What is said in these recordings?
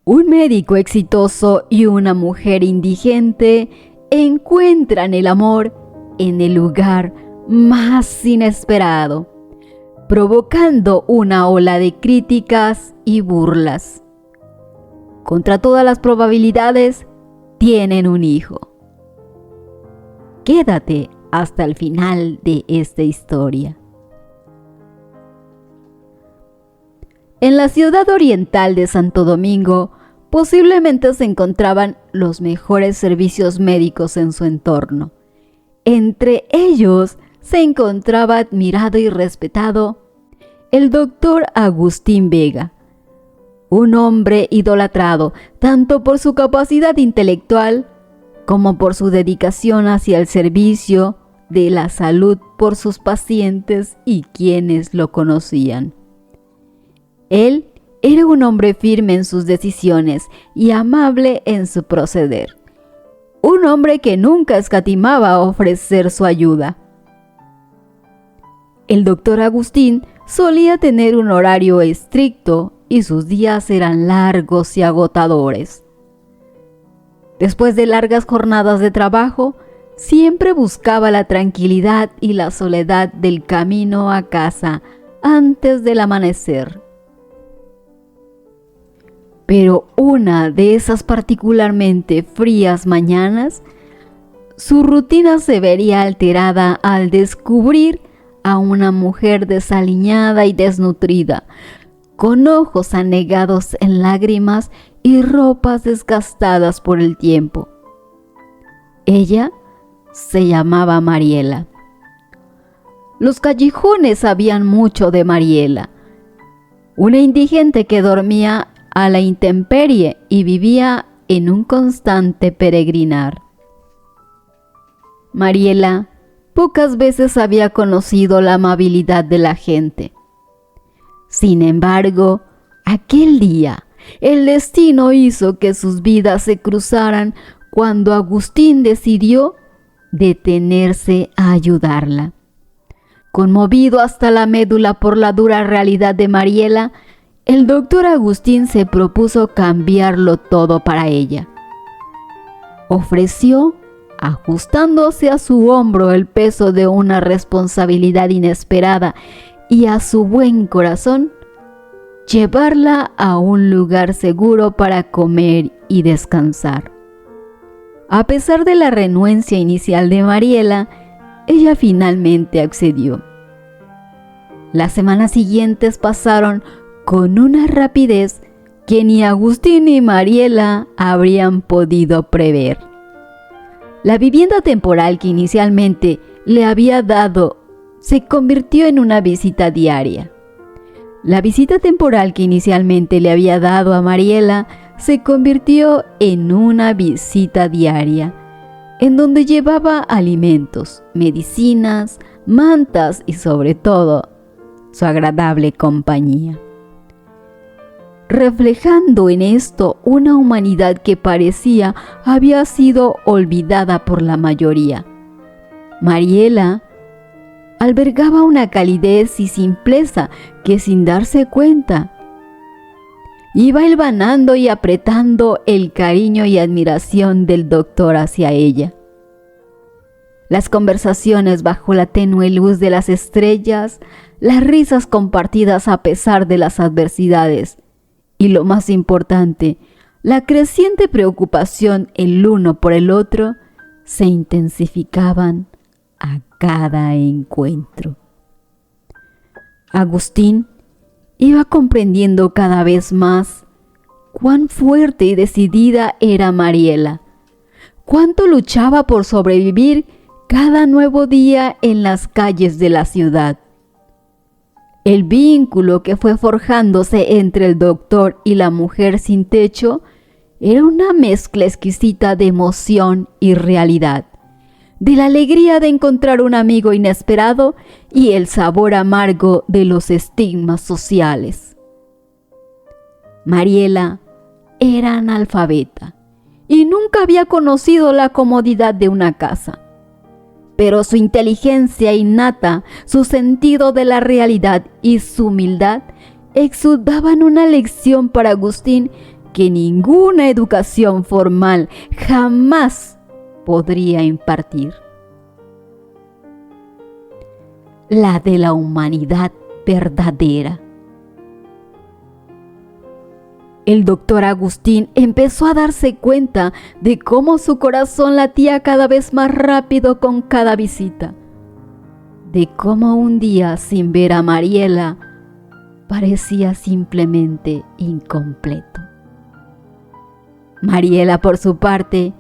Un médico exitoso y una mujer indigente encuentran el amor en el lugar más inesperado, provocando una ola de críticas y burlas. Contra todas las probabilidades, tienen un hijo. Quédate hasta el final de esta historia. En la ciudad oriental de Santo Domingo, posiblemente se encontraban los mejores servicios médicos en su entorno. Entre ellos se encontraba admirado y respetado el doctor Agustín Vega, un hombre idolatrado tanto por su capacidad intelectual como por su dedicación hacia el servicio de la salud por sus pacientes y quienes lo conocían. Él era un hombre firme en sus decisiones y amable en su proceder. Un hombre que nunca escatimaba a ofrecer su ayuda. El doctor Agustín solía tener un horario estricto y sus días eran largos y agotadores. Después de largas jornadas de trabajo, siempre buscaba la tranquilidad y la soledad del camino a casa antes del amanecer. Pero una de esas particularmente frías mañanas, su rutina se vería alterada al descubrir a una mujer desaliñada y desnutrida, con ojos anegados en lágrimas y ropas desgastadas por el tiempo. Ella se llamaba Mariela. Los callejones sabían mucho de Mariela, una indigente que dormía a la intemperie y vivía en un constante peregrinar. Mariela pocas veces había conocido la amabilidad de la gente. Sin embargo, aquel día, el destino hizo que sus vidas se cruzaran cuando Agustín decidió detenerse a ayudarla. Conmovido hasta la médula por la dura realidad de Mariela, el doctor Agustín se propuso cambiarlo todo para ella. Ofreció, ajustándose a su hombro el peso de una responsabilidad inesperada y a su buen corazón, llevarla a un lugar seguro para comer y descansar. A pesar de la renuencia inicial de Mariela, ella finalmente accedió. Las semanas siguientes pasaron con una rapidez que ni Agustín ni Mariela habrían podido prever. La vivienda temporal que inicialmente le había dado se convirtió en una visita diaria. La visita temporal que inicialmente le había dado a Mariela se convirtió en una visita diaria, en donde llevaba alimentos, medicinas, mantas y sobre todo, su agradable compañía. Reflejando en esto una humanidad que parecía había sido olvidada por la mayoría. Mariela albergaba una calidez y simpleza que sin darse cuenta iba hilvanando y apretando el cariño y admiración del doctor hacia ella. Las conversaciones bajo la tenue luz de las estrellas, las risas compartidas a pesar de las adversidades, y lo más importante, la creciente preocupación el uno por el otro, se intensificaban a cada encuentro. Agustín iba comprendiendo cada vez más cuán fuerte y decidida era Mariela, cuánto luchaba por sobrevivir cada nuevo día en las calles de la ciudad. El vínculo que fue forjándose entre el doctor y la mujer sin techo era una mezcla exquisita de emoción y realidad, de la alegría de encontrar un amigo inesperado y el sabor amargo de los estigmas sociales. Mariela era analfabeta y nunca había conocido la comodidad de una casa. Pero su inteligencia innata, su sentido de la realidad y su humildad exudaban una lección para Agustín que ninguna educación formal jamás podría impartir: la de la humanidad verdadera. El doctor Agustín empezó a darse cuenta de cómo su corazón latía cada vez más rápido con cada visita, de cómo un día sin ver a Mariela parecía simplemente incompleto. Mariela, por su parte,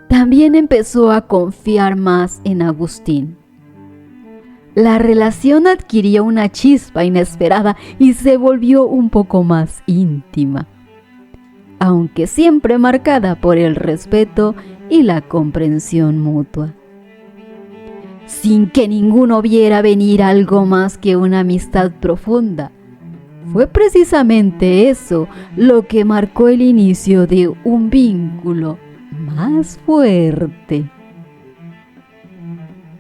también empezó a confiar más en Agustín. La relación adquirió una chispa inesperada y se volvió un poco más íntima, aunque siempre marcada por el respeto y la comprensión mutua, sin que ninguno viera venir algo más que una amistad profunda. Fue precisamente eso lo que marcó el inicio de un vínculo más fuerte.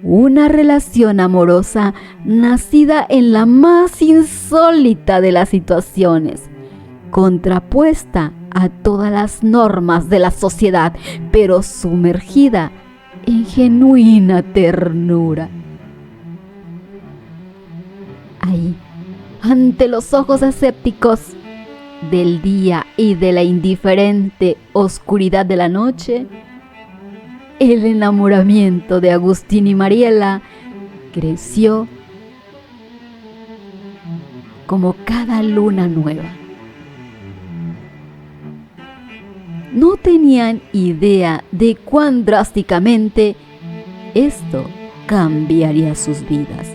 Una relación amorosa nacida en la más insólita de las situaciones, contrapuesta a todas las normas de la sociedad, pero sumergida en genuina ternura. Ahí, ante los ojos escépticos del día y de la indiferente oscuridad de la noche, el enamoramiento de Agustín y Mariela creció como cada luna nueva. No tenían idea de cuán drásticamente esto cambiaría sus vidas,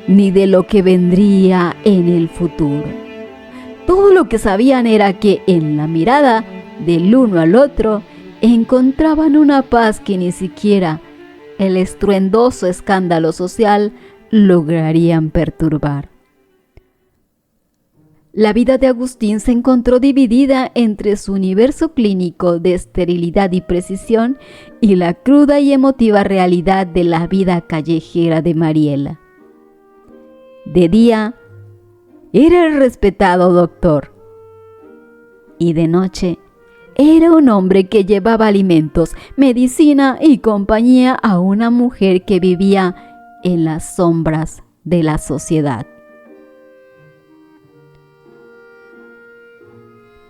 ni de lo que vendría en el futuro. Todo lo que sabían era que en la mirada del uno al otro encontraban una paz que ni siquiera el estruendoso escándalo social lograrían perturbar. La vida de Agustín se encontró dividida entre su universo clínico de esterilidad y precisión y la cruda y emotiva realidad de la vida callejera de Mariela. De día era el respetado doctor y de noche era un hombre que llevaba alimentos, medicina y compañía a una mujer que vivía en las sombras de la sociedad.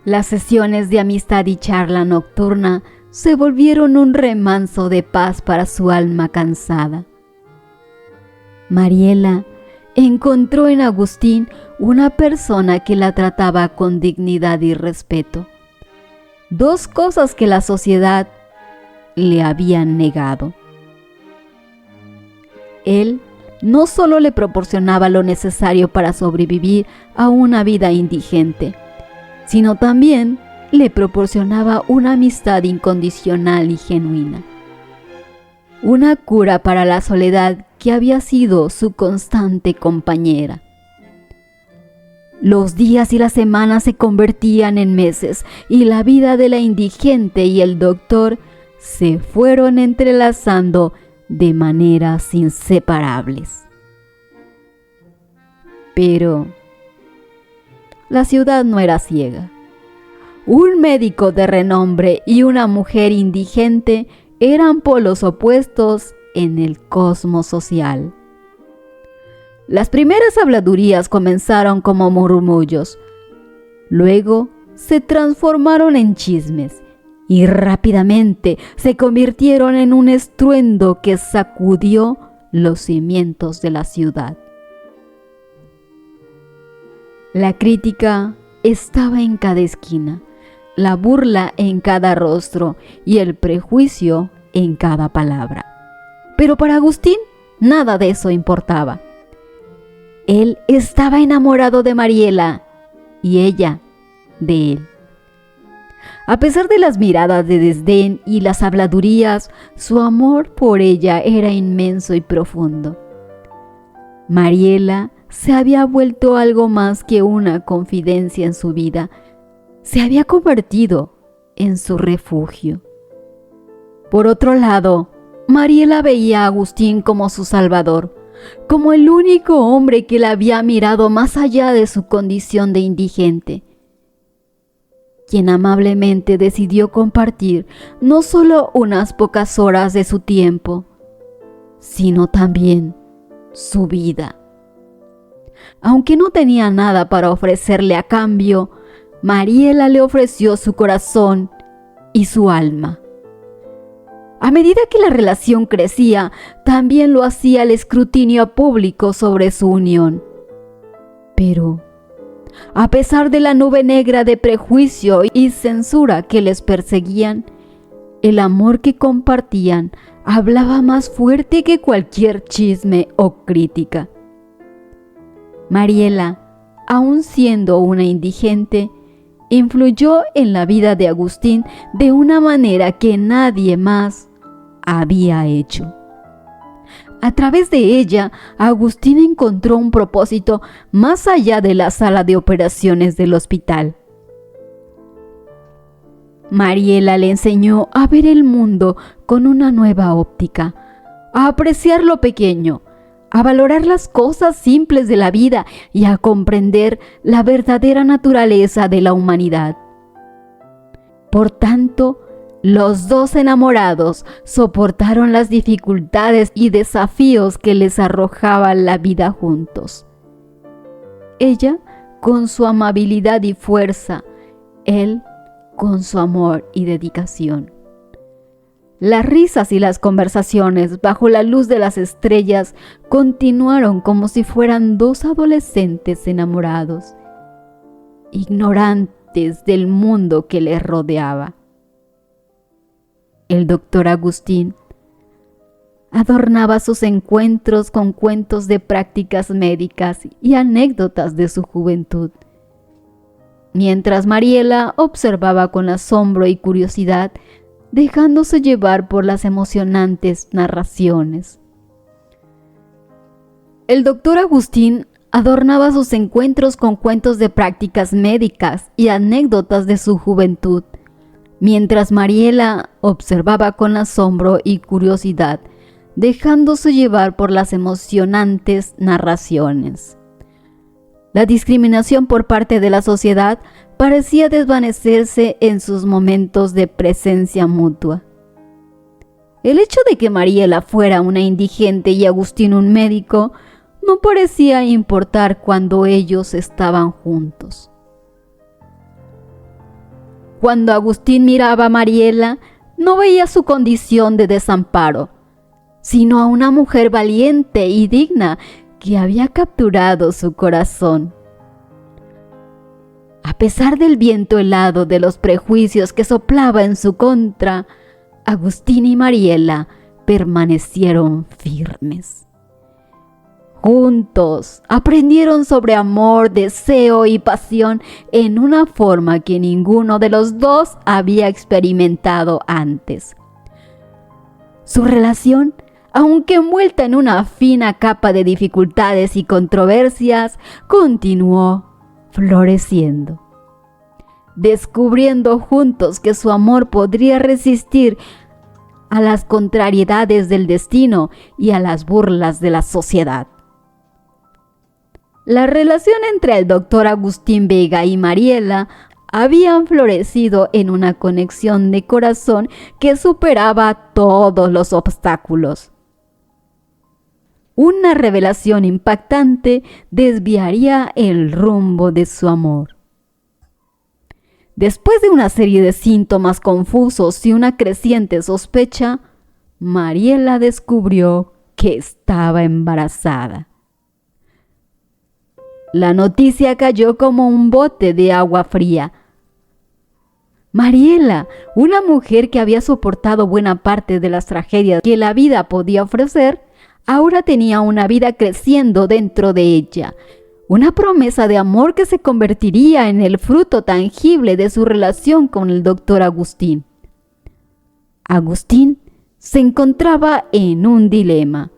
Las sesiones de amistad y charla nocturna se volvieron un remanso de paz para su alma cansada. Mariela encontró en Agustín una persona que la trataba con dignidad y respeto, dos cosas que la sociedad le había negado. Él no solo le proporcionaba lo necesario para sobrevivir a una vida indigente, sino también le proporcionaba una amistad incondicional y genuina, una cura para la soledad que había sido su constante compañera. Los días y las semanas se convertían en meses y la vida de la indigente y el doctor se fueron entrelazando de maneras inseparables. Pero la ciudad no era ciega. Un médico de renombre y una mujer indigente eran polos opuestos en el cosmos social. Las primeras habladurías comenzaron como murmullos, luego se transformaron en chismes y rápidamente se convirtieron en un estruendo que sacudió los cimientos de la ciudad. La crítica estaba en cada esquina, la burla en cada rostro y el prejuicio en cada palabra. Pero para Agustín nada de eso importaba. Él estaba enamorado de Mariela y ella de él. A pesar de las miradas de desdén y las habladurías, su amor por ella era inmenso y profundo. Mariela se había vuelto algo más que una confidencia en su vida. Se había convertido en su refugio. Por otro lado, Mariela veía a Agustín como su salvador, como el único hombre que la había mirado más allá de su condición de indigente. quien amablemente decidió compartir no solo unas pocas horas de su tiempo, sino también su vida. Aunque no tenía nada para ofrecerle a cambio, Mariela le ofreció su corazón y su alma. A medida que la relación crecía, también lo hacía el escrutinio público sobre su unión. Pero, a pesar de la nube negra de prejuicio y censura que les perseguían, el amor que compartían hablaba más fuerte que cualquier chisme o crítica. Mariela, aun siendo una indigente, influyó en la vida de Agustín de una manera que nadie más había hecho. A través de ella, Agustín encontró un propósito más allá de la sala de operaciones del hospital. Mariela le enseñó a ver el mundo con una nueva óptica, a apreciar lo pequeño, a valorar las cosas simples de la vida y a comprender la verdadera naturaleza de la humanidad. Por tanto, los dos enamorados soportaron las dificultades y desafíos que les arrojaba la vida juntos. Ella con su amabilidad y fuerza, él con su amor y dedicación. Las risas y las conversaciones bajo la luz de las estrellas continuaron como si fueran dos adolescentes enamorados, ignorantes del mundo que les rodeaba. El doctor Agustín adornaba sus encuentros con cuentos de prácticas médicas y anécdotas de su juventud, mientras Mariela observaba con asombro y curiosidad, dejándose llevar por las emocionantes narraciones. El doctor Agustín adornaba sus encuentros con cuentos de prácticas médicas y anécdotas de su juventud, mientras Mariela observaba con asombro y curiosidad, dejándose llevar por las emocionantes narraciones. La discriminación por parte de la sociedad parecía desvanecerse en sus momentos de presencia mutua. El hecho de que Mariela fuera una indigente y Agustín un médico no parecía importar cuando ellos estaban juntos. Cuando Agustín miraba a Mariela, no veía su condición de desamparo, sino a una mujer valiente y digna que había capturado su corazón. A pesar del viento helado de los prejuicios que soplaba en su contra, Agustín y Mariela permanecieron firmes. Juntos aprendieron sobre amor, deseo y pasión en una forma que ninguno de los dos había experimentado antes. Su relación, aunque envuelta en una fina capa de dificultades y controversias, continuó floreciendo, descubriendo juntos que su amor podría resistir a las contrariedades del destino y a las burlas de la sociedad. La relación entre el doctor Agustín Vega y Mariela habían florecido en una conexión de corazón que superaba todos los obstáculos. Una revelación impactante desviaría el rumbo de su amor. Después de una serie de síntomas confusos y una creciente sospecha, Mariela descubrió que estaba embarazada. La noticia cayó como un bote de agua fría. Mariela, una mujer que había soportado buena parte de las tragedias que la vida podía ofrecer, ahora tenía una vida creciendo dentro de ella, una promesa de amor que se convertiría en el fruto tangible de su relación con el doctor Agustín. Agustín se encontraba en un dilema.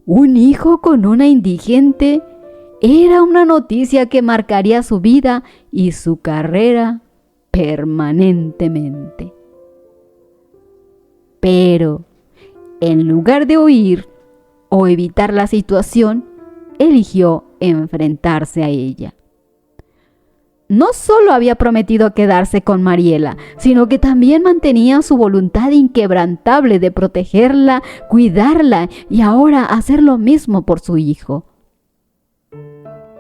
Un hijo con una indigente era una noticia que marcaría su vida y su carrera permanentemente. Pero, en lugar de huir o evitar la situación, eligió enfrentarse a ella. no solo había prometido quedarse con Mariela, sino que también mantenía su voluntad inquebrantable de protegerla, cuidarla y ahora hacer lo mismo por su hijo.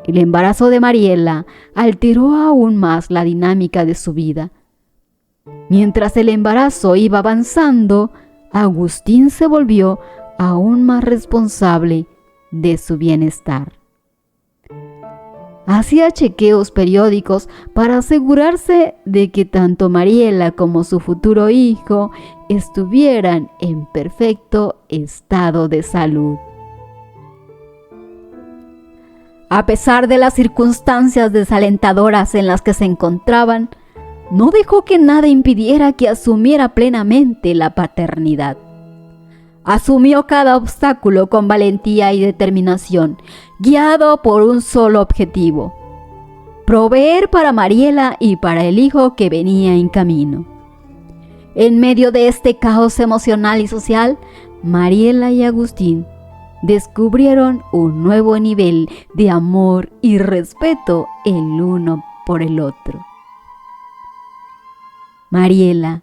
El embarazo de Mariela alteró aún más la dinámica de su vida. Mientras el embarazo iba avanzando, Agustín se volvió aún más responsable de su bienestar. Hacía chequeos periódicos para asegurarse de que tanto Mariela como su futuro hijo estuvieran en perfecto estado de salud. A pesar de las circunstancias desalentadoras en las que se encontraban, no dejó que nada impidiera que asumiera plenamente la paternidad. Asumió cada obstáculo con valentía y determinación, guiado por un solo objetivo: proveer para Mariela y para el hijo que venía en camino. En medio de este caos emocional y social, Mariela y Agustín descubrieron un nuevo nivel de amor y respeto el uno por el otro. Mariela,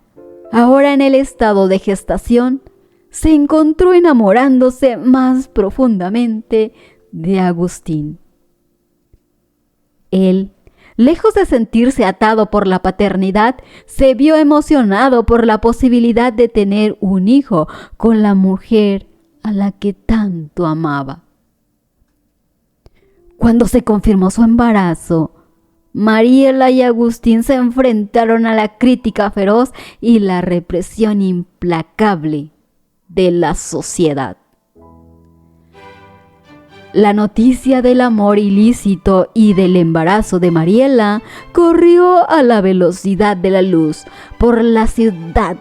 ahora en el estado de gestación, se encontró enamorándose más profundamente de Agustín. Él, lejos de sentirse atado por la paternidad, se vio emocionado por la posibilidad de tener un hijo con la mujer a la que tanto amaba. Cuando se confirmó su embarazo, Mariela y Agustín se enfrentaron a la crítica feroz y la represión implacable de la sociedad. La noticia del amor ilícito y del embarazo de Mariela corrió a la velocidad de la luz por la ciudad,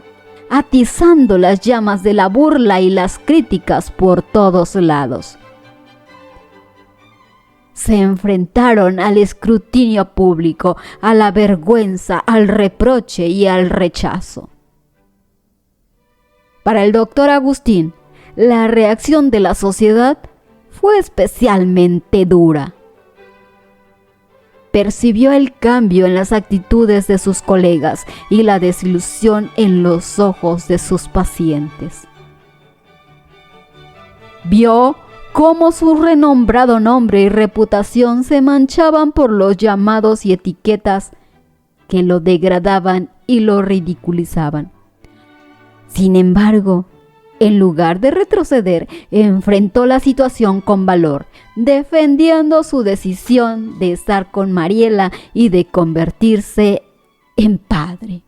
atizando las llamas de la burla y las críticas por todos lados. Se enfrentaron al escrutinio público, a la vergüenza, al reproche y al rechazo. Para el doctor Agustín, la reacción de la sociedad fue especialmente dura. Percibió el cambio en las actitudes de sus colegas y la desilusión en los ojos de sus pacientes. Vio cómo su renombrado nombre y reputación se manchaban por los llamados y etiquetas que lo degradaban y lo ridiculizaban. Sin embargo, en lugar de retroceder, enfrentó la situación con valor, defendiendo su decisión de estar con Mariela y de convertirse en padre.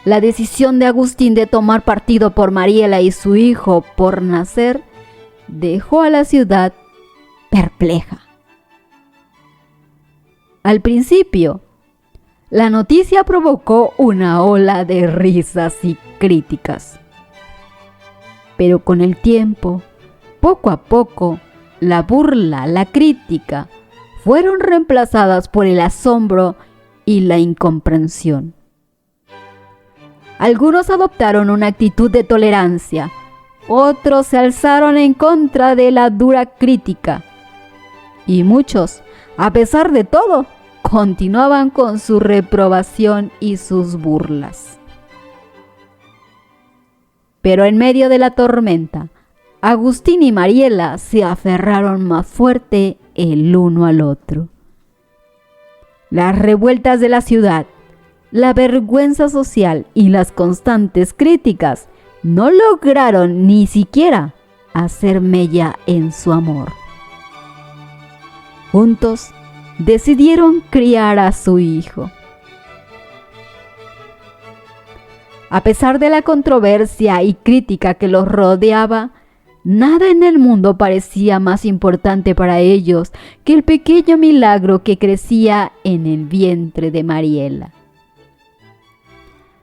La decisión de Agustín de tomar partido por Mariela y su hijo por nacer dejó a la ciudad perpleja. Al principio, la noticia provocó una ola de risas y críticas. Pero con el tiempo, poco a poco, la burla, la crítica, fueron reemplazadas por el asombro y la incomprensión. Algunos adoptaron una actitud de tolerancia, otros se alzaron en contra de la dura crítica, y muchos, a pesar de todo, continuaban con su reprobación y sus burlas. Pero en medio de la tormenta, Agustín y Mariela se aferraron más fuerte el uno al otro. Las revueltas de la ciudad, la vergüenza social y las constantes críticas no lograron ni siquiera hacer mella en su amor. Juntos decidieron criar a su hijo. A pesar de la controversia y crítica que los rodeaba, nada en el mundo parecía más importante para ellos que el pequeño milagro que crecía en el vientre de Mariela.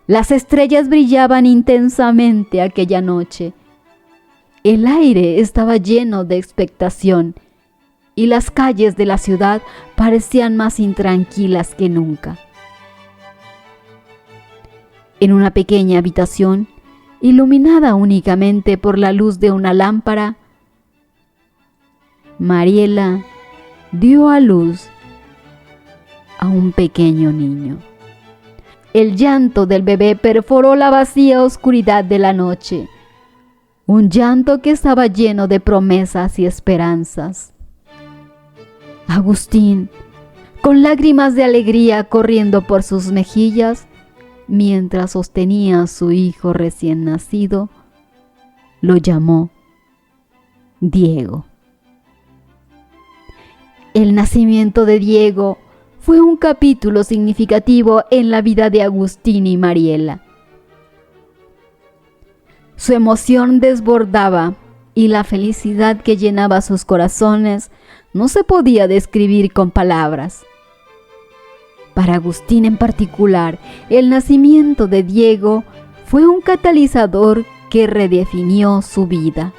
Las estrellas brillaban intensamente aquella noche. El aire estaba lleno de expectación y las calles de la ciudad parecían más intranquilas que nunca. En una pequeña habitación, iluminada únicamente por la luz de una lámpara, Mariela dio a luz a un pequeño niño. El llanto del bebé perforó la vacía oscuridad de la noche, un llanto que estaba lleno de promesas y esperanzas. Agustín, con lágrimas de alegría corriendo por sus mejillas, mientras sostenía a su hijo recién nacido, lo llamó Diego. El nacimiento de Diego fue un capítulo significativo en la vida de Agustín y Mariela. Su emoción desbordaba y la felicidad que llenaba sus corazones no se podía describir con palabras. Para Agustín en particular, el nacimiento de Diego fue un catalizador que redefinió su vida.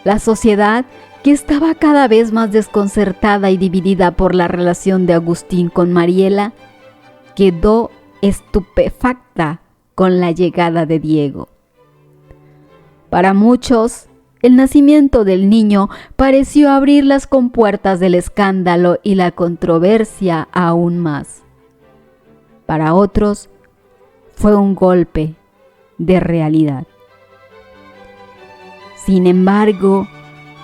La sociedad, que estaba cada vez más desconcertada y dividida por la relación de Agustín con Mariela, quedó estupefacta con la llegada de Diego. Para muchos, el nacimiento del niño pareció abrir las compuertas del escándalo y la controversia aún más. Para otros, fue un golpe de realidad. Sin embargo,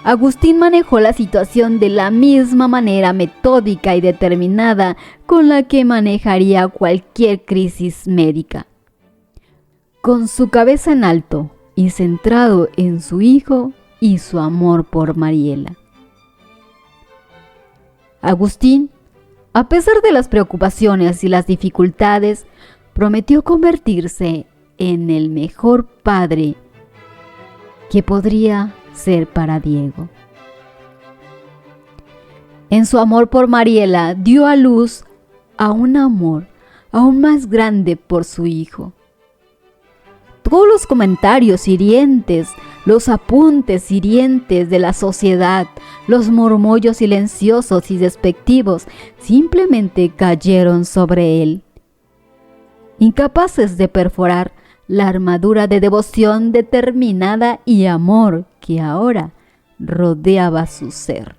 Agustín manejó la situación de la misma manera metódica y determinada con la que manejaría cualquier crisis médica. Con su cabeza en alto y centrado en su hijo y su amor por Mariela. Agustín, a pesar de las preocupaciones y las dificultades, prometió convertirse en el mejor padre que podría ser para Diego. En su amor por Mariela, dio a luz a un amor aún más grande por su hijo. Todos los comentarios hirientes, los apuntes hirientes de la sociedad, los murmullos silenciosos y despectivos simplemente cayeron sobre él, incapaces de perforar la armadura de devoción determinada y amor que ahora rodeaba su ser.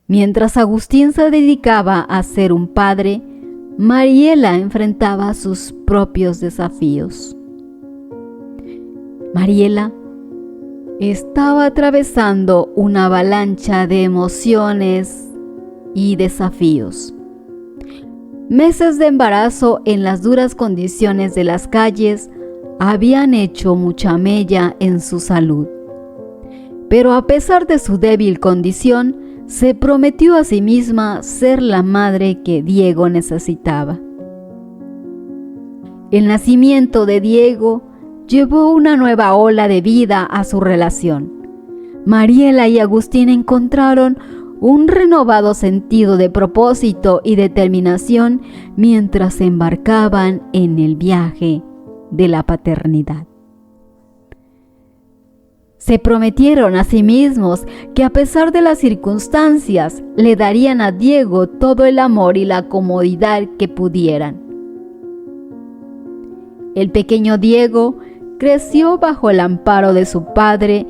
Mientras Agustín se dedicaba a ser un padre, Mariela enfrentaba sus propios desafíos. Mariela estaba atravesando una avalancha de emociones y desafíos. Meses de embarazo en las duras condiciones de las calles habían hecho mucha mella en su salud. Pero a pesar de su débil condición, se prometió a sí misma ser la madre que Diego necesitaba. El nacimiento de Diego llevó una nueva ola de vida a su relación. Mariela y Agustín encontraron un renovado sentido de propósito y determinación mientras se embarcaban en el viaje de la paternidad. Se prometieron a sí mismos que a pesar de las circunstancias, le darían a Diego todo el amor y la comodidad que pudieran. El pequeño Diego creció bajo el amparo de su padre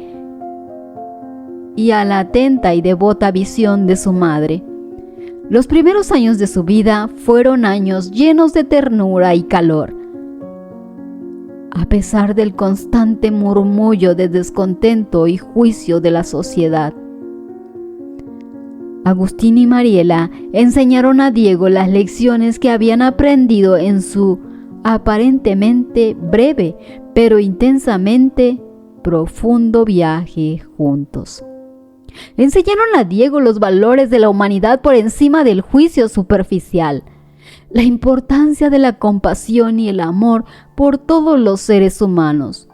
y a la atenta y devota visión de su madre. Los primeros años de su vida fueron años llenos de ternura y calor. A pesar del constante murmullo de descontento y juicio de la sociedad, Agustín y Mariela enseñaron a Diego las lecciones que habían aprendido en su aparentemente breve, pero intensamente profundo viaje juntos. Le enseñaron a Diego los valores de la humanidad por encima del juicio superficial, la importancia de la compasión y el amor por todos los seres humanos,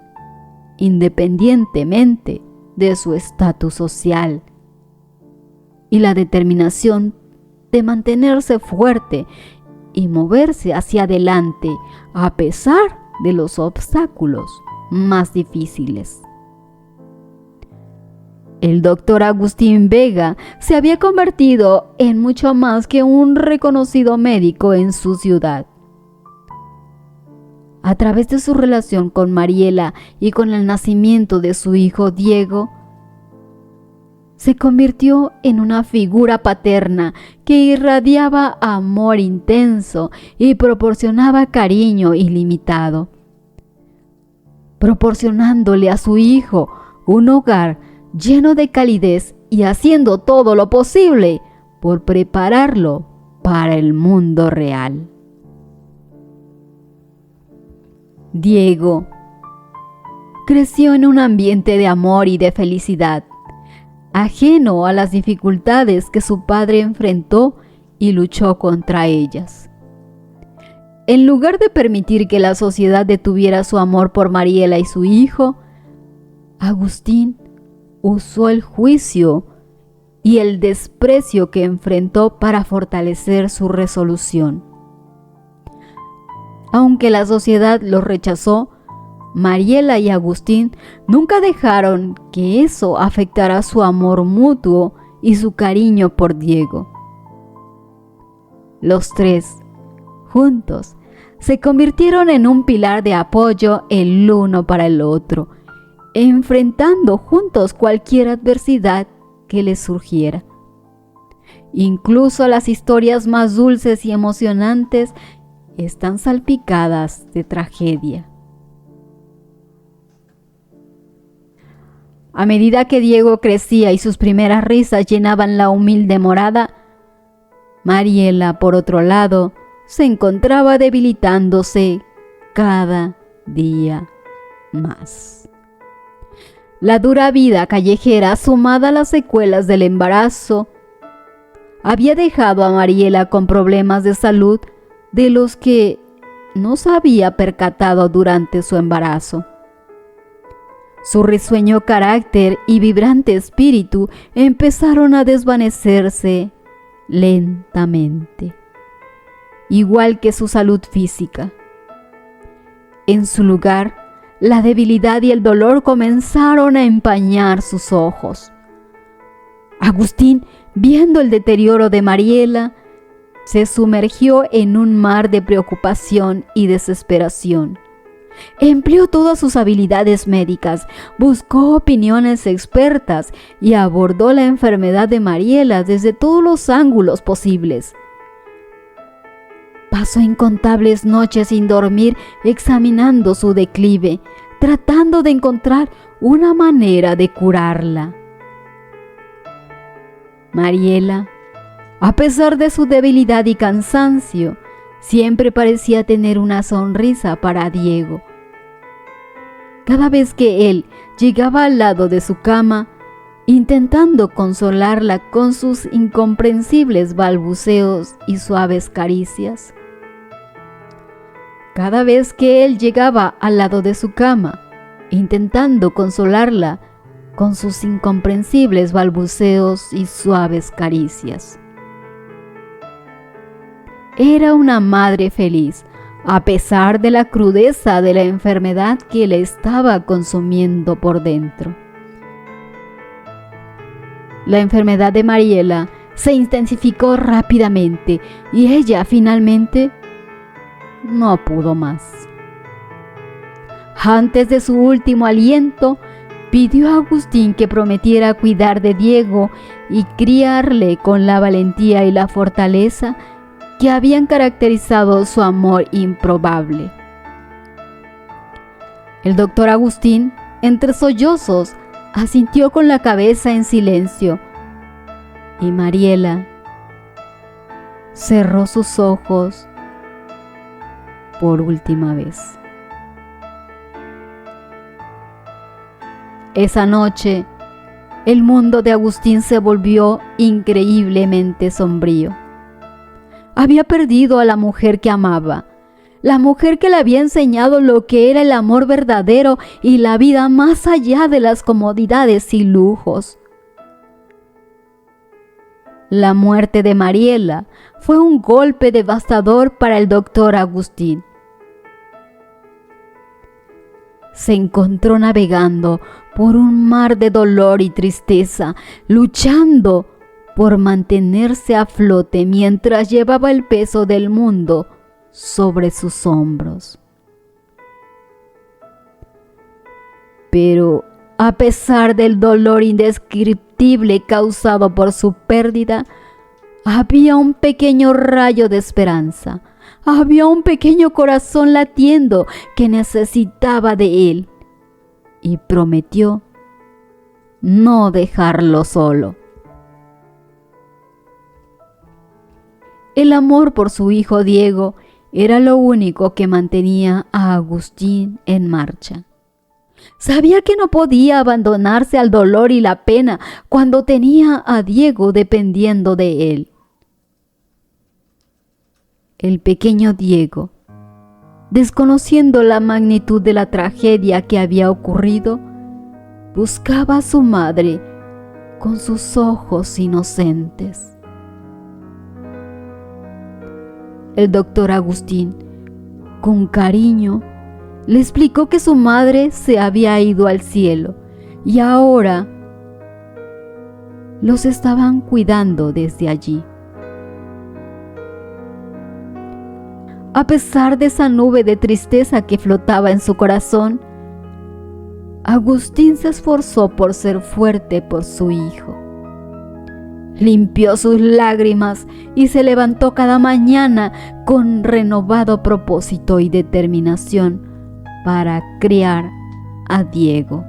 independientemente de su estatus social, y la determinación de mantenerse fuerte y moverse hacia adelante a pesar de los obstáculos más difíciles. El doctor Agustín Vega se había convertido en mucho más que un reconocido médico en su ciudad. A través de su relación con Mariela y con el nacimiento de su hijo Diego, se convirtió en una figura paterna que irradiaba amor intenso y proporcionaba cariño ilimitado, proporcionándole a su hijo un hogar lleno de calidez y haciendo todo lo posible por prepararlo para el mundo real. Diego creció en un ambiente de amor y de felicidad, ajeno a las dificultades que su padre enfrentó y luchó contra ellas. En lugar de permitir que la sociedad detuviera su amor por Mariela y su hijo, Agustín usó el juicio y el desprecio que enfrentó para fortalecer su resolución. Aunque la sociedad los rechazó, Mariela y Agustín nunca dejaron que eso afectara su amor mutuo y su cariño por Diego. Los tres, juntos, se convirtieron en un pilar de apoyo el uno para el otro, enfrentando juntos cualquier adversidad que les surgiera. Incluso las historias más dulces y emocionantes están salpicadas de tragedia. A medida que Diego crecía y sus primeras risas llenaban la humilde morada, Mariela, por otro lado, se encontraba debilitándose cada día más. La dura vida callejera, sumada a las secuelas del embarazo, había dejado a Mariela con problemas de salud de los que no se había percatado durante su embarazo. Su risueño carácter y vibrante espíritu empezaron a desvanecerse lentamente, igual que su salud física. En su lugar, la debilidad y el dolor comenzaron a empañar sus ojos. Agustín, viendo el deterioro de Mariela, se sumergió en un mar de preocupación y desesperación. Empleó todas sus habilidades médicas, buscó opiniones expertas y abordó la enfermedad de Mariela desde todos los ángulos posibles. Pasó incontables noches sin dormir examinando su declive, tratando de encontrar una manera de curarla. Mariela, a pesar de su debilidad y cansancio, siempre parecía tener una sonrisa para Diego. Cada vez que él llegaba al lado de su cama, intentando consolarla con sus incomprensibles balbuceos y suaves caricias. Cada vez que él llegaba al lado de su cama, intentando consolarla con sus incomprensibles balbuceos y suaves caricias. Era una madre feliz, a pesar de la crudeza de la enfermedad que le estaba consumiendo por dentro. La enfermedad de Mariela se intensificó rápidamente y ella finalmente no pudo más. Antes de su último aliento, pidió a Agustín que prometiera cuidar de Diego y criarle con la valentía y la fortaleza que habían caracterizado su amor improbable. El doctor Agustín, entre sollozos, asintió con la cabeza en silencio, y Mariela cerró sus ojos por última vez. Esa noche, el mundo de Agustín se volvió increíblemente sombrío. Había perdido a la mujer que amaba, la mujer que le había enseñado lo que era el amor verdadero y la vida más allá de las comodidades y lujos. La muerte de Mariela fue un golpe devastador para el doctor Agustín. Se encontró navegando por un mar de dolor y tristeza, luchando por mantenerse a flote mientras llevaba el peso del mundo sobre sus hombros. Pero A pesar del dolor indescriptible causado por su pérdida, había un pequeño rayo de esperanza. Había un pequeño corazón latiendo que necesitaba de él. Y prometió no dejarlo solo. El amor por su hijo Diego era lo único que mantenía a Agustín en marcha. Sabía que no podía abandonarse al dolor y la pena cuando tenía a Diego dependiendo de él. El pequeño Diego, desconociendo la magnitud de la tragedia que había ocurrido, buscaba a su madre con sus ojos inocentes. El doctor Agustín, con cariño, le explicó que su madre se había ido al cielo y ahora los estaban cuidando desde allí. A pesar de esa nube de tristeza que flotaba en su corazón, Agustín se esforzó por ser fuerte por su hijo. Limpió sus lágrimas y se levantó cada mañana con renovado propósito y determinación para criar a Diego.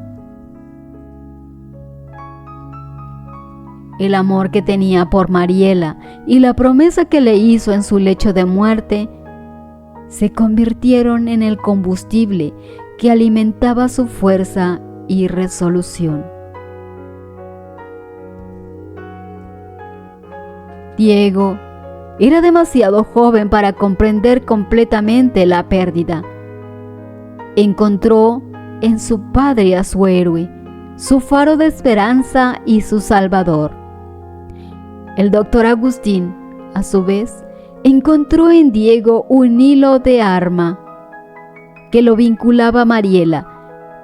El amor que tenía por Mariela y la promesa que le hizo en su lecho de muerte se convirtieron en el combustible que alimentaba su fuerza y resolución. Diego era demasiado joven para comprender completamente la pérdida. Encontró en su padre a su héroe, su faro de esperanza y su salvador. El doctor Agustín, a su vez, encontró en Diego un hilo de arma que lo vinculaba a Mariela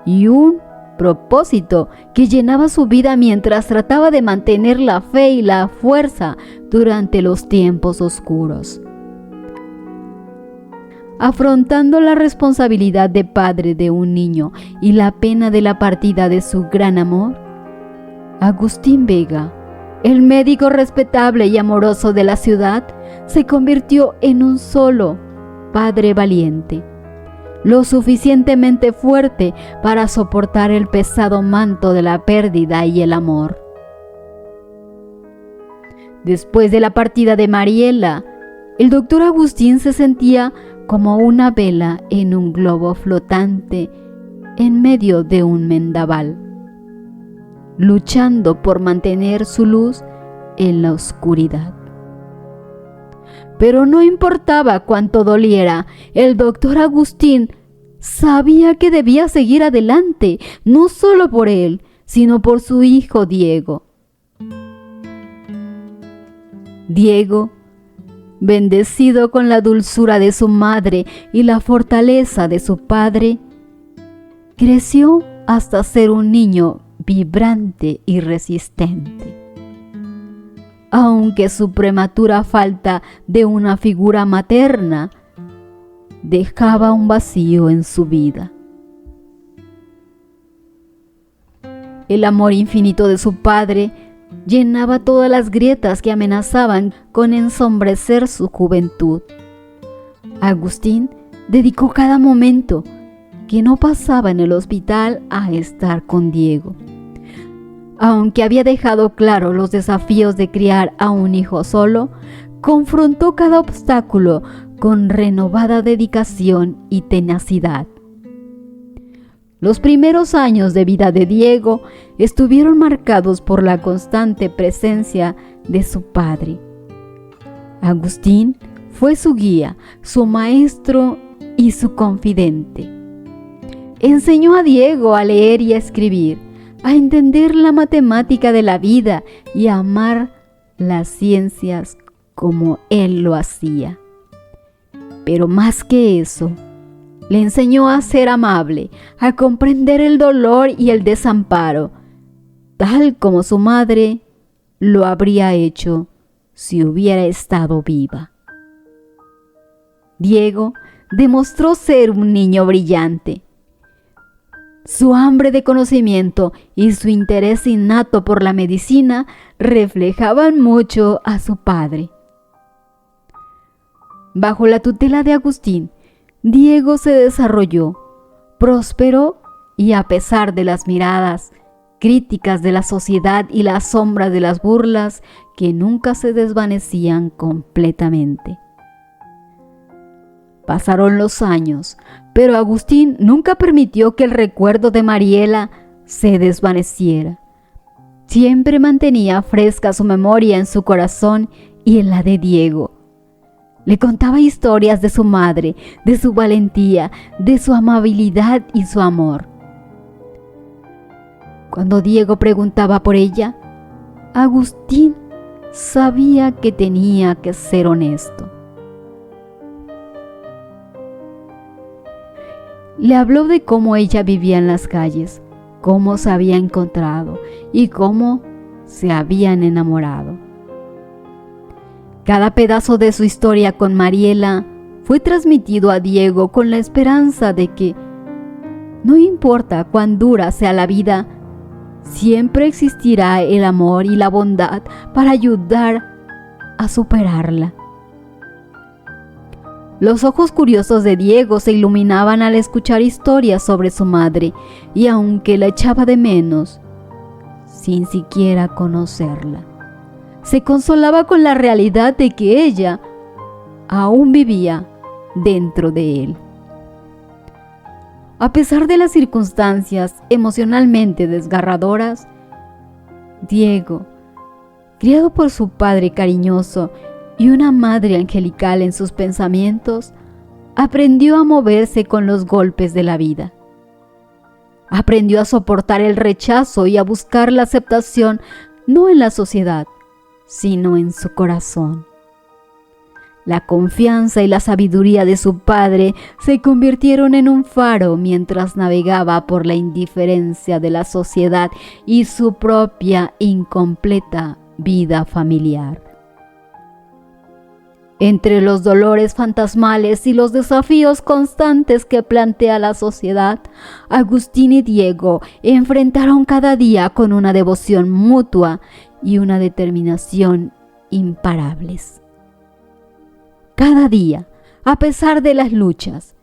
y un propósito que llenaba su vida mientras trataba de mantener la fe y la fuerza durante los tiempos oscuros. Afrontando la responsabilidad de padre de un niño y la pena de la partida de su gran amor, Agustín Vega, el médico respetable y amoroso de la ciudad, se convirtió en un solo padre valiente, lo suficientemente fuerte para soportar el pesado manto de la pérdida y el amor. Después de la partida de Mariela, el doctor Agustín se sentía como una vela en un globo flotante en medio de un vendaval, luchando por mantener su luz en la oscuridad. Pero no importaba cuánto doliera, el doctor Agustín sabía que debía seguir adelante, no solo por él, sino por su hijo Diego. Diego, bendecido con la dulzura de su madre y la fortaleza de su padre, creció hasta ser un niño vibrante y resistente. Aunque su prematura falta de una figura materna dejaba un vacío en su vida. El amor infinito de su padre llenaba todas las grietas que amenazaban con ensombrecer su juventud. Agustín dedicó cada momento que no pasaba en el hospital a estar con Diego. Aunque había dejado claro los desafíos de criar a un hijo solo, confrontó cada obstáculo con renovada dedicación y tenacidad. Los primeros años de vida de Diego estuvieron marcados por la constante presencia de su padre. Agustín fue su guía, su maestro y su confidente. Enseñó a Diego a leer y a escribir, a entender la matemática de la vida y a amar las ciencias como él lo hacía. Pero más que eso, le enseñó a ser amable, a comprender el dolor y el desamparo, tal como su madre lo habría hecho si hubiera estado viva. Diego demostró ser un niño brillante. Su hambre de conocimiento y su interés innato por la medicina reflejaban mucho a su padre. Bajo la tutela de Agustín, Diego se desarrolló, prosperó y, a pesar de las miradas críticas de la sociedad y la sombra de las burlas que nunca se desvanecían completamente. Pasaron los años, pero Agustín nunca permitió que el recuerdo de Mariela se desvaneciera. Siempre mantenía fresca su memoria en su corazón y en la de Diego. Le contaba historias de su madre, de su valentía, de su amabilidad y su amor. Cuando Diego preguntaba por ella, Agustín sabía que tenía que ser honesto. Le habló de cómo ella vivía en las calles, cómo se había encontrado y cómo se habían enamorado. Cada pedazo de su historia con Mariela fue transmitido a Diego con la esperanza de que, no importa cuán dura sea la vida, siempre existirá el amor y la bondad para ayudar a superarla. Los ojos curiosos de Diego se iluminaban al escuchar historias sobre su madre, y aunque la echaba de menos, sin siquiera conocerla, se consolaba con la realidad de que ella aún vivía dentro de él. A pesar de las circunstancias emocionalmente desgarradoras, Diego, criado por su padre cariñoso y una madre angelical en sus pensamientos, aprendió a moverse con los golpes de la vida. Aprendió a soportar el rechazo y a buscar la aceptación no en la sociedad, sino en su corazón. La confianza y la sabiduría de su padre se convirtieron en un faro mientras navegaba por la indiferencia de la sociedad y su propia incompleta vida familiar. Entre los dolores fantasmales y los desafíos constantes que plantea la sociedad, Agustín y Diego enfrentaron cada día con una devoción mutua y una determinación imparables. Cada día, a pesar de las luchas,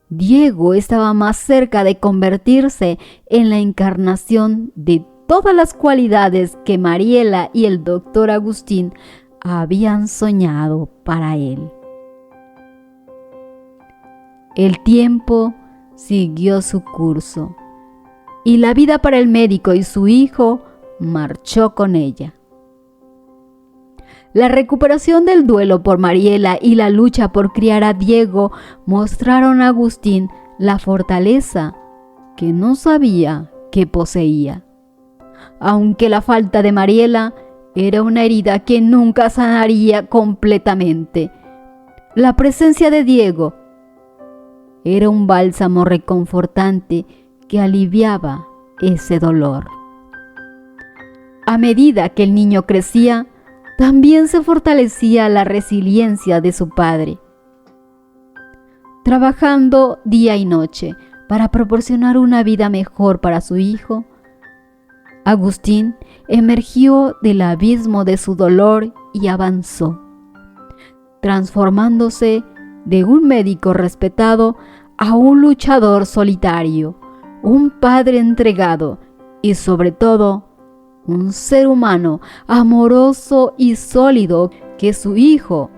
Diego estaba más cerca de convertirse en la encarnación de todas las cualidades que Mariela y el doctor Agustín habían soñado para él. El tiempo siguió su curso y la vida para el médico y su hijo marchó con ella. La recuperación del duelo por Mariela y la lucha por criar a Diego mostraron a Agustín la fortaleza que no sabía que poseía. Aunque la falta de Mariela era una herida que nunca sanaría completamente, la presencia de Diego era un bálsamo reconfortante que aliviaba ese dolor. A medida que el niño crecía, también se fortalecía la resiliencia de su padre, trabajando día y noche para proporcionar una vida mejor para su hijo. Agustín emergió del abismo de su dolor y avanzó, transformándose de un médico respetado a un luchador solitario, un padre entregado y, sobre todo, un ser humano amoroso y sólido que su hijo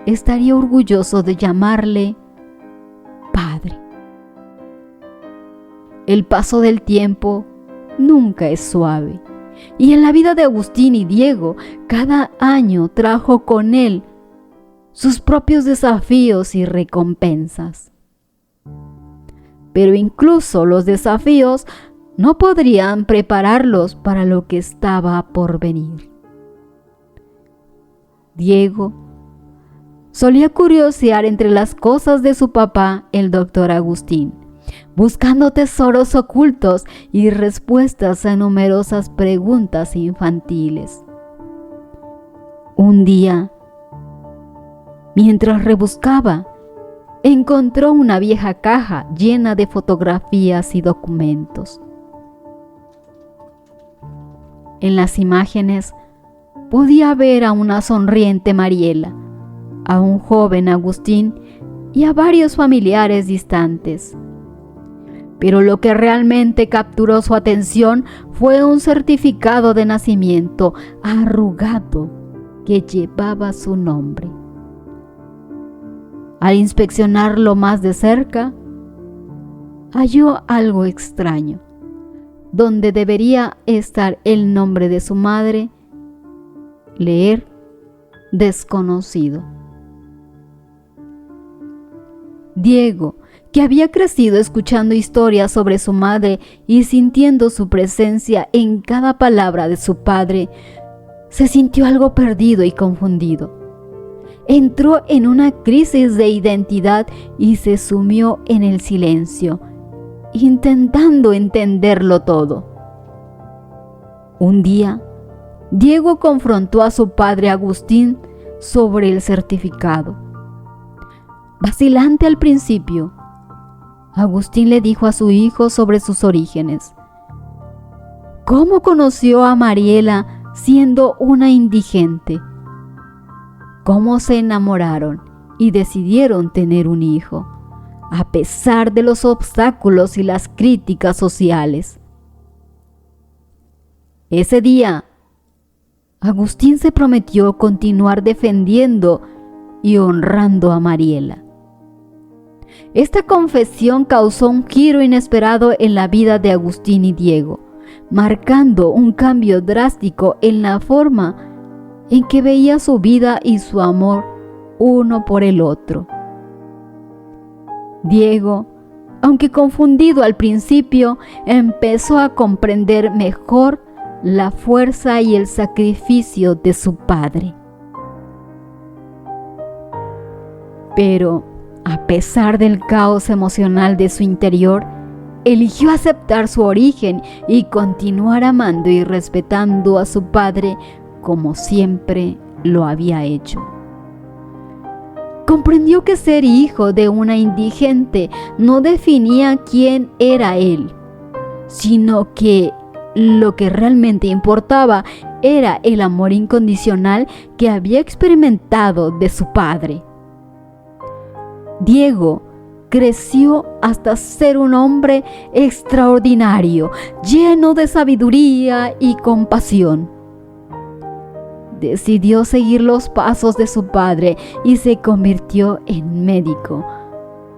estaría orgulloso de llamarle padre. El paso del tiempo nunca es suave, y en la vida de Agustín y Diego, cada año trajo con él sus propios desafíos y recompensas. Pero incluso los desafíos no podrían prepararlos para lo que estaba por venir. Diego solía curiosear entre las cosas de su papá, el doctor Agustín, buscando tesoros ocultos y respuestas a numerosas preguntas infantiles. Un día, mientras rebuscaba, encontró una vieja caja llena de fotografías y documentos. En las imágenes podía ver a una sonriente Mariela, a un joven Agustín y a varios familiares distantes. Pero lo que realmente capturó su atención fue un certificado de nacimiento arrugado que llevaba su nombre. Al inspeccionarlo más de cerca, halló algo extraño. Donde debería estar el nombre de su madre, leer desconocido. Diego, que había crecido escuchando historias sobre su madre y sintiendo su presencia en cada palabra de su padre, se sintió algo perdido y confundido. Entró en una crisis de identidad y se sumió en el silencio, intentando entenderlo todo. Un día, Diego confrontó a su padre Agustín sobre el certificado. Vacilante al principio, Agustín le dijo a su hijo sobre sus orígenes. ¿Cómo conoció a Mariela siendo una indigente? ¿Cómo se enamoraron y decidieron tener un hijo, a pesar de los obstáculos y las críticas sociales? Ese día, Agustín se prometió continuar defendiendo y honrando a Mariela. Esta confesión causó un giro inesperado en la vida de Agustín y Diego, marcando un cambio drástico en la forma en que veía su vida y su amor uno por el otro. Diego, aunque confundido al principio, empezó a comprender mejor la fuerza y el sacrificio de su padre. Pero, a pesar del caos emocional de su interior, eligió aceptar su origen y continuar amando y respetando a su padre como siempre lo había hecho. Comprendió que ser hijo de una indigente no definía quién era él, sino que lo que realmente importaba era el amor incondicional que había experimentado de su padre. Diego creció hasta ser un hombre extraordinario, lleno de sabiduría y compasión. Decidió seguir los pasos de su padre y se convirtió en médico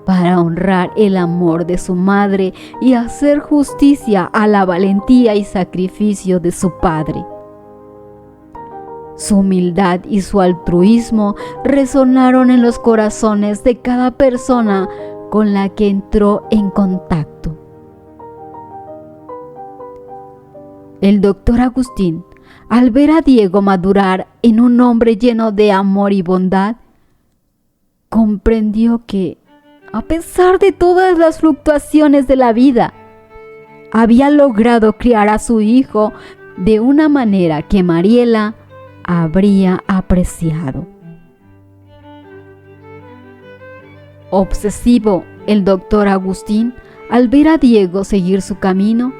para honrar el amor de su madre y hacer justicia a la valentía y sacrificio de su padre. Su humildad y su altruismo resonaron en los corazones de cada persona con la que entró en contacto. El doctor Agustín, al ver a Diego madurar en un hombre lleno de amor y bondad, comprendió que, a pesar de todas las fluctuaciones de la vida, había logrado criar a su hijo de una manera que Mariela habría apreciado. Obsesivo, el doctor Agustín, al ver a Diego seguir su camino,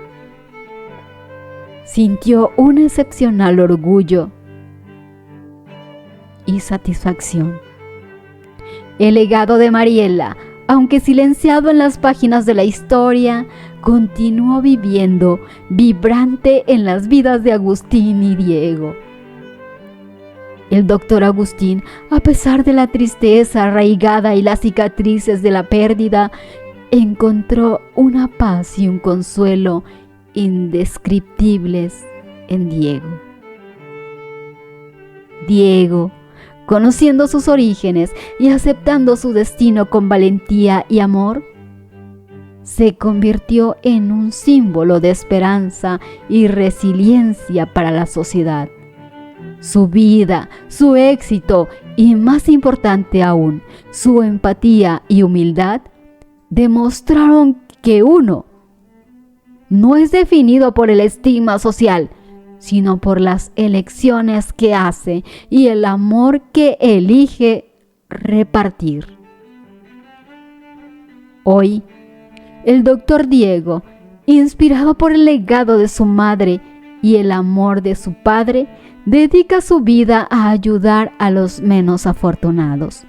sintió un excepcional orgullo y satisfacción. El legado de Mariela, aunque silenciado en las páginas de la historia, continuó viviendo vibrante en las vidas de Agustín y Diego. El doctor Agustín, a pesar de la tristeza arraigada y las cicatrices de la pérdida, encontró una paz y un consuelo indescriptibles en Diego. Diego, conociendo sus orígenes y aceptando su destino con valentía y amor, se convirtió en un símbolo de esperanza y resiliencia para la sociedad. Su vida, su éxito y, más importante aún, su empatía y humildad demostraron que uno no es definido por el estigma social, sino por las elecciones que hace y el amor que elige repartir. Hoy, el doctor Diego, inspirado por el legado de su madre y el amor de su padre, dedica su vida a ayudar a los menos afortunados.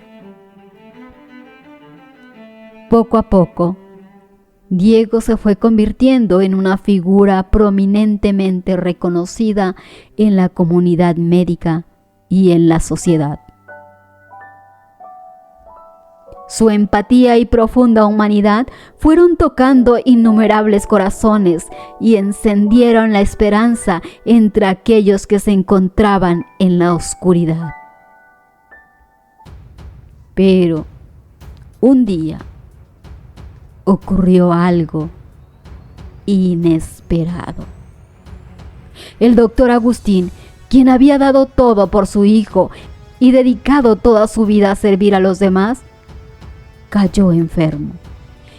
Poco a poco, Diego se fue convirtiendo en una figura prominentemente reconocida en la comunidad médica y en la sociedad. Su empatía y profunda humanidad fueron tocando innumerables corazones y encendieron la esperanza entre aquellos que se encontraban en la oscuridad. Pero un día ocurrió algo inesperado. El doctor Agustín, quien había dado todo por su hijo y dedicado toda su vida a servir a los demás, cayó enfermo.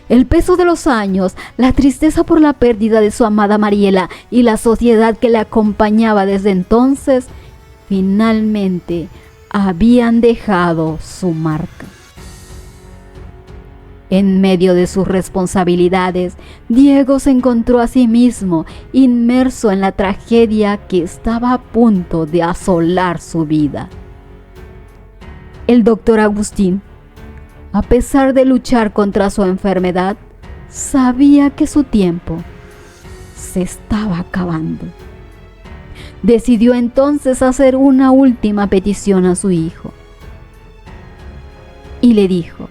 El peso de los años, la tristeza por la pérdida de su amada Mariela y la sociedad que le acompañaba desde entonces, finalmente habían dejado su marca. En medio de sus responsabilidades, Diego se encontró a sí mismo inmerso en la tragedia que estaba a punto de asolar su vida. El doctor Agustín, a pesar de luchar contra su enfermedad, sabía que su tiempo se estaba acabando. Decidió entonces hacer una última petición a su hijo. Y le dijo: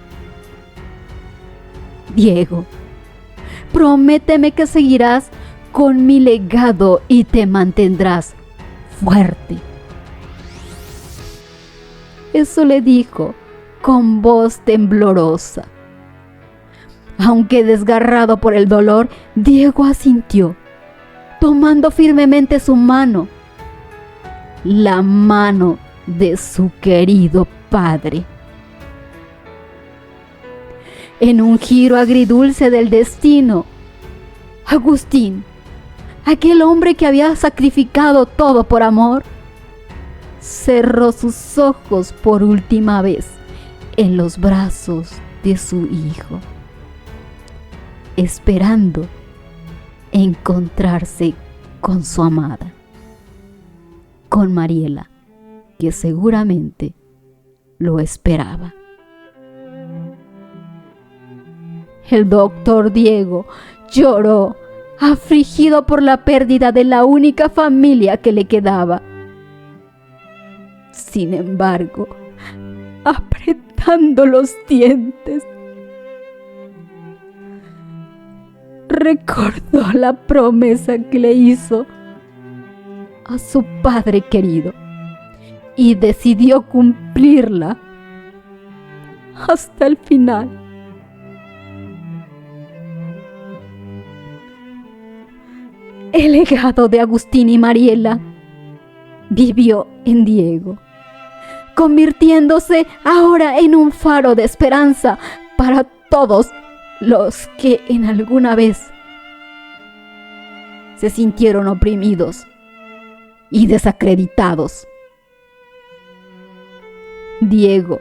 Diego, prométeme que seguirás con mi legado y te mantendrás fuerte. Eso le dijo con voz temblorosa. Aunque desgarrado por el dolor, Diego asintió, tomando firmemente su mano, la mano de su querido padre. En un giro agridulce del destino, Agustín, aquel hombre que había sacrificado todo por amor, cerró sus ojos por última vez en los brazos de su hijo, esperando encontrarse con su amada, con Mariela, que seguramente lo esperaba. El doctor Diego lloró, afligido por la pérdida de la única familia que le quedaba. Sin embargo, apretando los dientes, recordó la promesa que le hizo a su padre querido y decidió cumplirla hasta el final. El legado de Agustín y Mariela vivió en Diego, convirtiéndose ahora en un faro de esperanza para todos los que en alguna vez se sintieron oprimidos y desacreditados. Diego,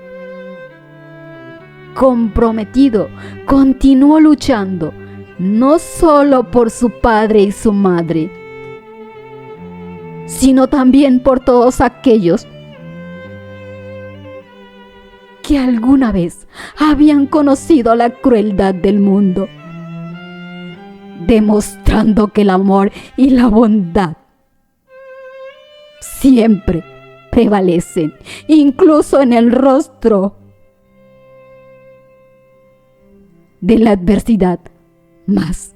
comprometido, continuó luchando no solo por su padre y su madre, sino también por todos aquellos que alguna vez habían conocido la crueldad del mundo, demostrando que el amor y la bondad siempre prevalecen, incluso en el rostro de la adversidad más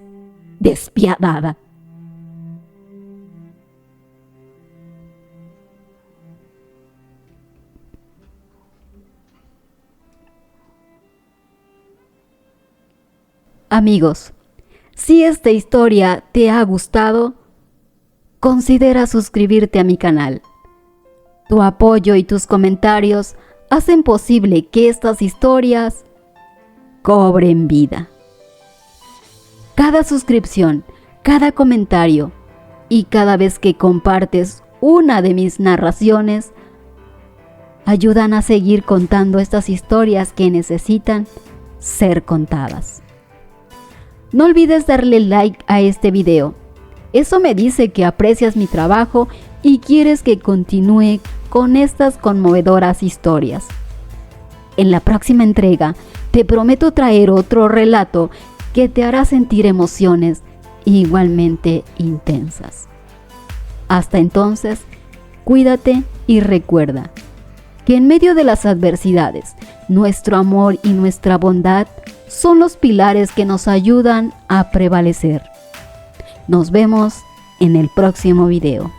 despiadada. Amigos, si esta historia te ha gustado, considera suscribirte a mi canal. Tu apoyo y tus comentarios hacen posible que estas historias cobren vida. Cada suscripción, cada comentario y cada vez que compartes una de mis narraciones ayudan a seguir contando estas historias que necesitan ser contadas. No olvides darle like a este video. Eso me dice que aprecias mi trabajo y quieres que continúe con estas conmovedoras historias. En la próxima entrega te prometo traer otro relato que te hará sentir emociones igualmente intensas. Hasta entonces, cuídate y recuerda que en medio de las adversidades, nuestro amor y nuestra bondad son los pilares que nos ayudan a prevalecer. Nos vemos en el próximo video.